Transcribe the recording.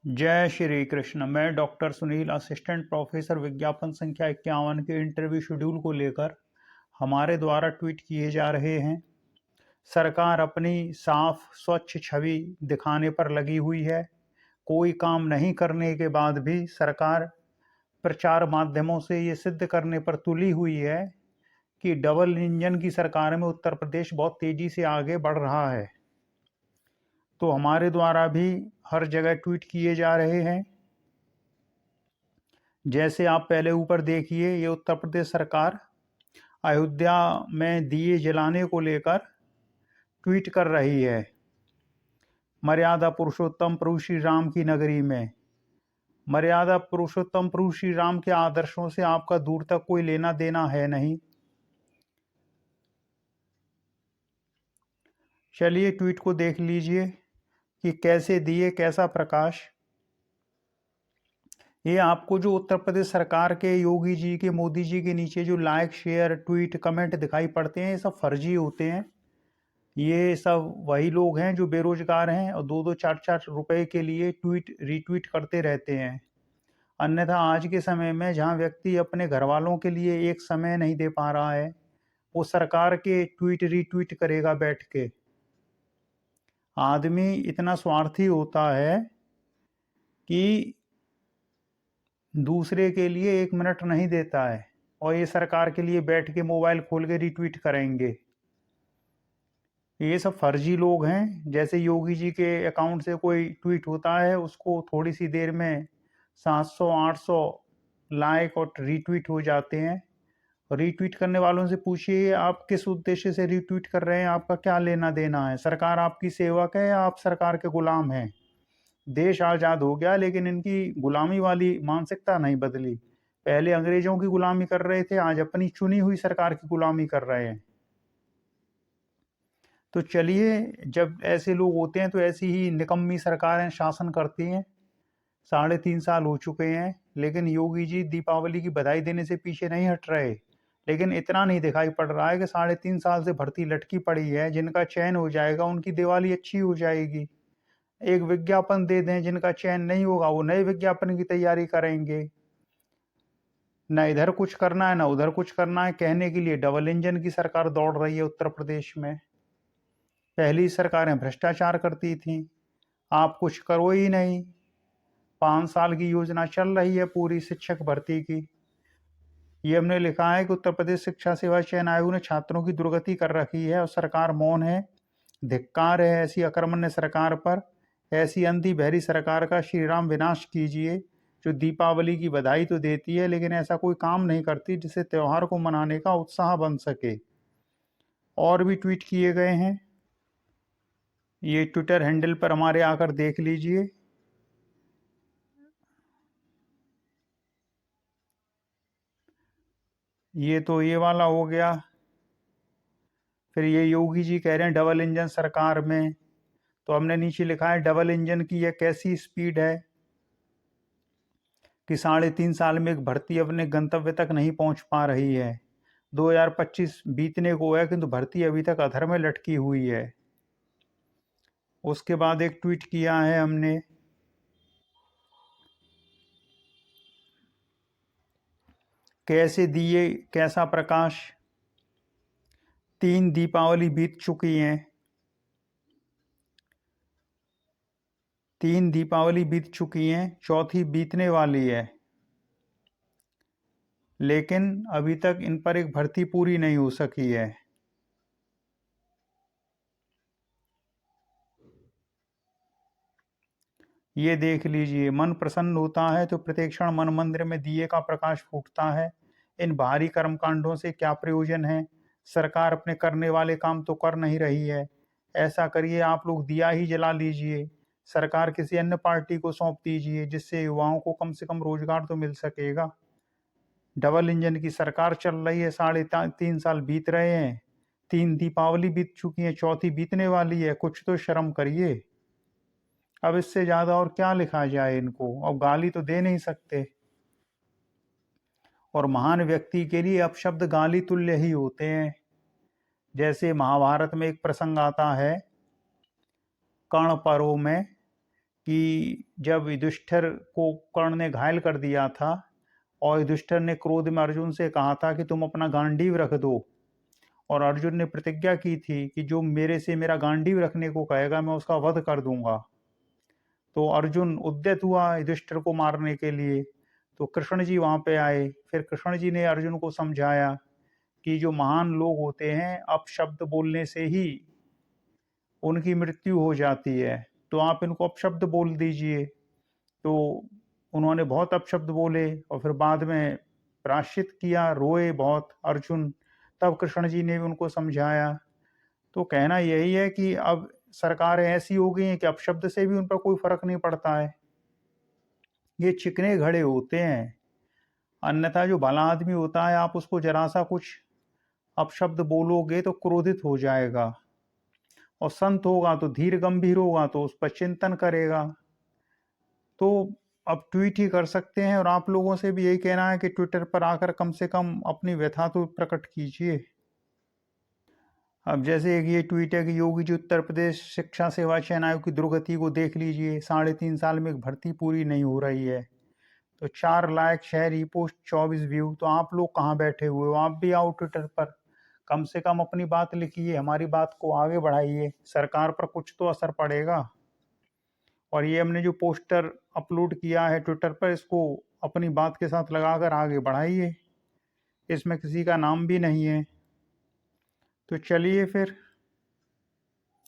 जय श्री कृष्ण। मैं doctor Sunil, assistant professor, विज्ञापन संख्या 51 के इंटरव्यू शेड्यूल को लेकर हमारे द्वारा ट्वीट किए जा रहे हैं। सरकार अपनी साफ स्वच्छ छवि दिखाने पर लगी हुई है। कोई काम नहीं करने के बाद भी सरकार प्रचार माध्यमों से ये सिद्ध करने पर तुली हुई है कि डबल इंजन की सरकार में उत्तर प्रदेश बहुत तेजी से आगे बढ़ रहा है। तो हमारे द्वारा भी हर जगह ट्वीट किए जा रहे हैं। जैसे आप पहले ऊपर देखिए, ये उत्तर प्रदेश सरकार अयोध्या में दिए जलाने को लेकर ट्वीट कर रही है। मर्यादा पुरुषोत्तम प्रभु श्री राम की नगरी में मर्यादा पुरुषोत्तम प्रभु श्री राम के आदर्शों से आपका दूर तक कोई लेना देना है नहीं। चलिए ट्वीट को देख लीजिए कि कैसे दिए, कैसा प्रकाश। ये आपको जो उत्तर प्रदेश सरकार के योगी जी के, मोदी जी के नीचे जो लाइक, शेयर, ट्वीट, कमेंट दिखाई पड़ते हैं, ये सब फर्जी होते हैं। ये सब वही लोग हैं जो बेरोजगार हैं और 2-2 4-4 रुपए के लिए ट्वीट रीट्वीट करते रहते हैं। अन्यथा आज के समय में जहां व्यक्ति अपने घर वालों के लिए एक समय नहीं दे पा रहा है, वो सरकार के ट्वीट रीट्वीट करेगा बैठ के। आदमी इतना स्वार्थी होता है कि दूसरे के लिए 1 मिनट नहीं देता है, और ये सरकार के लिए बैठ के मोबाइल खोल के रीट्वीट करेंगे। ये सब फर्जी लोग हैं। जैसे योगी जी के अकाउंट से कोई ट्वीट होता है, उसको थोड़ी सी देर में 700-800 लाइक और रीट्वीट हो जाते हैं। रीट्वीट करने वालों से पूछिए आप किस उद्देश्य से रीट्वीट कर रहे हैं, आपका क्या लेना देना है। सरकार आपकी सेवक है या आप सरकार के गुलाम हैं। देश आज़ाद हो गया, लेकिन इनकी गुलामी वाली मानसिकता नहीं बदली। पहले अंग्रेजों की गुलामी कर रहे थे, आज अपनी चुनी हुई सरकार की गुलामी कर रहे हैं। तो चलिए, जब ऐसे लोग होते हैं तो ऐसी ही निकम्मी सरकारें शासन करती हैं। 3.5 साल हो चुके हैं, लेकिन योगी जी दीपावली की बधाई देने से पीछे नहीं हट रहे। लेकिन इतना नहीं दिखाई पड़ रहा है कि 3.5 साल से भर्ती लटकी पड़ी है। जिनका चयन हो जाएगा उनकी दिवाली अच्छी हो जाएगी। एक विज्ञापन दे दें, जिनका चयन नहीं होगा वो नए विज्ञापन की तैयारी करेंगे। न इधर कुछ करना है न उधर कुछ करना है। कहने के लिए डबल इंजन की सरकार दौड़ रही है उत्तर प्रदेश में। पहली सरकारें भ्रष्टाचार करती थीं, आप कुछ करो ही नहीं। 5 साल की योजना चल रही है पूरी शिक्षक भर्ती की। ये हमने लिखा है कि उत्तर प्रदेश शिक्षा सेवा चयन आयोग ने छात्रों की दुर्गति कर रखी है और सरकार मौन है। धिक्कार है ऐसी अकर्मण्य सरकार पर। ऐसी अंधी बहरी सरकार का श्री राम विनाश कीजिए, जो दीपावली की बधाई तो देती है लेकिन ऐसा कोई काम नहीं करती जिससे त्योहार को मनाने का उत्साह बन सके। और भी ट्वीट किए गए हैं, ये ट्विटर हैंडल पर हमारे आकर देख लीजिए। ये तो ये वाला हो गया। फिर ये योगी जी कह रहे हैं डबल इंजन सरकार में, तो हमने नीचे लिखा है डबल इंजन की यह कैसी स्पीड है कि 3.5 साल में एक भर्ती अपने गंतव्य तक नहीं पहुंच पा रही है। 2025 बीतने को है किंतु भर्ती अभी तक अधर में लटकी हुई है। उसके बाद एक ट्वीट किया है हमने, कैसे दिए कैसा प्रकाश। 3 दीपावली बीत चुकी हैं। 3 दीपावली बीत चुकी हैं, चौथी बीतने वाली है, लेकिन अभी तक इन पर एक भर्ती पूरी नहीं हो सकी है। ये देख लीजिए, मन प्रसन्न होता है तो प्रत्येक क्षण मन मंदिर में दिए का प्रकाश फूटता है। इन भारी कर्मकांडों से क्या प्रयोजन है। सरकार अपने करने वाले काम तो कर नहीं रही है। ऐसा करिए, आप लोग दिया ही जला लीजिए, सरकार किसी अन्य पार्टी को सौंप दीजिए, जिससे युवाओं को कम से कम रोजगार तो मिल सकेगा। डबल इंजन की सरकार चल रही है, 3.5 साल बीत रहे हैं, 3 दीपावली बीत चुकी हैं, चौथी बीतने वाली है। कुछ तो शर्म करिए। अब इससे ज्यादा और क्या लिखा जाए इनको। अब गाली तो दे नहीं सकते, और महान व्यक्ति के लिए अपशब्द गाली तुल्य ही होते हैं। जैसे महाभारत में एक प्रसंग आता है, कर्ण पर्व में, कि जब युधिष्ठिर को कर्ण ने घायल कर दिया था और युधिष्ठिर ने क्रोध में अर्जुन से कहा था कि तुम अपना गांडीव रख दो, और अर्जुन ने प्रतिज्ञा की थी कि जो मेरे से मेरा गांडीव रखने को कहेगा मैं उसका वध कर दूंगा। तो अर्जुन उद्यत हुआ युधिष्ठिर को मारने के लिए। तो कृष्ण जी वहां पे आए। फिर कृष्ण जी ने अर्जुन को समझाया कि जो महान लोग होते हैं अपशब्द बोलने से ही उनकी मृत्यु हो जाती है, तो आप इनको अपशब्द बोल दीजिए। तो उन्होंने बहुत अपशब्द बोले और फिर बाद में प्रायश्चित किया, रोए बहुत अर्जुन। तब कृष्ण जी ने भी उनको समझाया। तो कहना यही है कि अब सरकारें ऐसी हो गई हैं कि अपशब्द से भी उन पर कोई फर्क नहीं पड़ता है। ये चिकने घड़े होते हैं। अन्यथा जो भला आदमी होता है, आप उसको जरा सा कुछ अपशब्द बोलोगे तो क्रोधित हो जाएगा, और संत होगा तो धीर गंभीर होगा तो उस पर चिंतन करेगा। तो अब ट्वीट ही कर सकते हैं, और आप लोगों से भी यही कहना है कि ट्विटर पर आकर कम से कम अपनी व्यथा तो प्रकट कीजिए। अब जैसे एक ये ट्वीट है कि योगी जी उत्तर प्रदेश शिक्षा सेवा चयन आयोग की दुर्गति को देख लीजिए, 3.5 साल में भर्ती पूरी नहीं हो रही है। तो 4 लाइक शेयर, ई पोस्ट 24 व्यू। तो आप लोग कहाँ बैठे हुए हो? आप भी आओ ट्विटर पर, कम से कम अपनी बात लिखिए, हमारी बात को आगे बढ़ाइए, सरकार पर कुछ तो असर पड़ेगा। और ये हमने जो पोस्टर अपलोड किया है ट्विटर पर, इसको अपनी बात के साथ लगाकर आगे बढ़ाइए। इसमें किसी का नाम भी नहीं है। तो चलिए फिर।